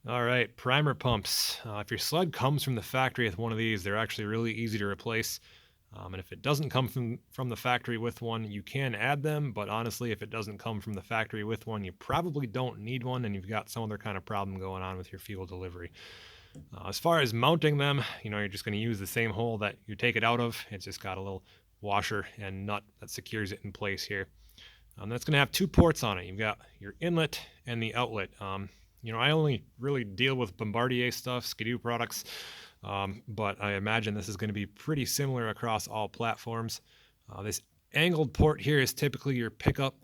All right, primer pumps. If your sled comes from the factory with one of these, they're actually really easy to replace. And if it doesn't come from the factory with one, you can add them. But honestly, if it doesn't come from the factory with one, you probably don't need one, and you've got some other kind of problem going on with your fuel delivery. As far as mounting them, you're just going to use the same hole that you take it out of. It's just got a little washer and nut that secures it in place here. That's going to have two ports on it. You've got your inlet and the outlet. I only really deal with Bombardier stuff, Skidoo products, but I imagine this is going to be pretty similar across all platforms. This angled port here is typically your pickup,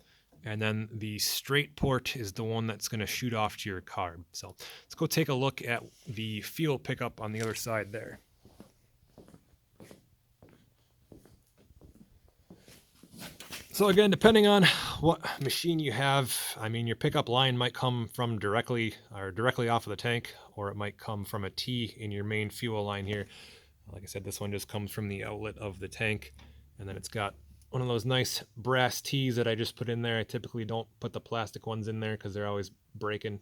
and then the straight port is the one that's going to shoot off to your carb. So let's go take a look at the fuel pickup on the other side there. So again, depending on what machine you have, your pickup line might come from directly off of the tank, or it might come from a T in your main fuel line here. Like I said, this one just comes from the outlet of the tank, and then it's got one of those nice brass T's that I just put in there. I typically don't put the plastic ones in there because they're always breaking.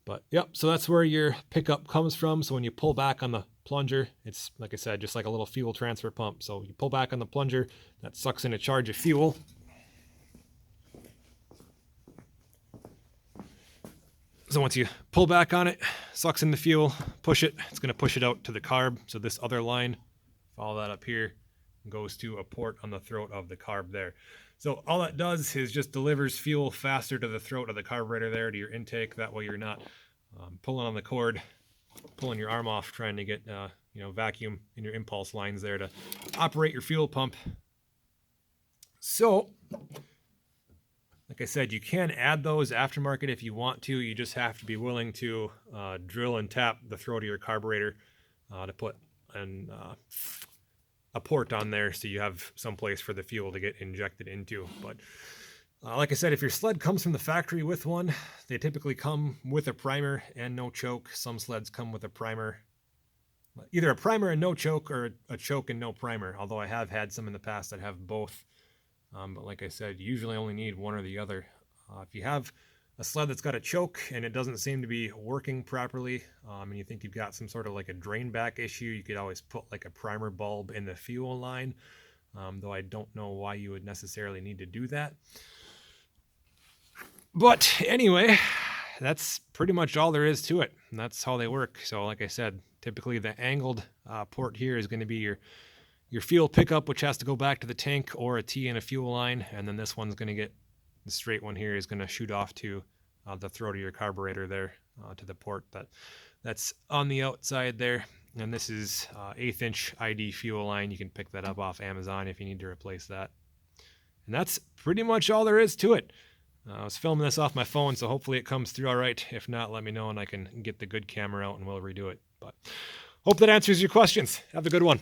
But yep, so that's where your pickup comes from. So when you pull back on the plunger, it's, like I said, just like a little fuel transfer pump. So you pull back on the plunger, that sucks in a charge of fuel. So once you pull back on it, sucks in the fuel, push it, it's going to push it out to the carb. So this other line, follow that up here, goes to a port on the throat of the carb there. So all that does is just delivers fuel faster to the throat of the carburetor there, to your intake. That way you're not pulling on the cord, pulling your arm off, trying to get vacuum in your impulse lines there to operate your fuel pump. So, like I said, you can add those aftermarket if you want to. You just have to be willing to drill and tap the throat of your carburetor to put a port on there so you have some place for the fuel to get injected into. But like I said, if your sled comes from the factory with one, they typically come with a primer and no choke. Some sleds come with a primer, either a primer and no choke, or a choke and no primer, although I have had some in the past that have both. But like I said, you usually only need one or the other. If you have a sled that's got a choke and it doesn't seem to be working properly, and you think you've got some sort of like a drain back issue, you could always put like a primer bulb in the fuel line, though I don't know why you would necessarily need to do that. But anyway, that's pretty much all there is to it, and that's how they work. So like I said, typically the angled port here is going to be your fuel pickup, which has to go back to the tank, or a T in a fuel line, and then this one's going to get, the straight one here is going to shoot off to the throat of your carburetor there, to the port that's on the outside there. And this is 1/8 inch ID fuel line. You can pick that up off Amazon if you need to replace that. And that's pretty much all there is to it. I was filming this off my phone, so hopefully it comes through all right. If not, let me know and I can get the good camera out and we'll redo it. But hope that answers your questions. Have a good one.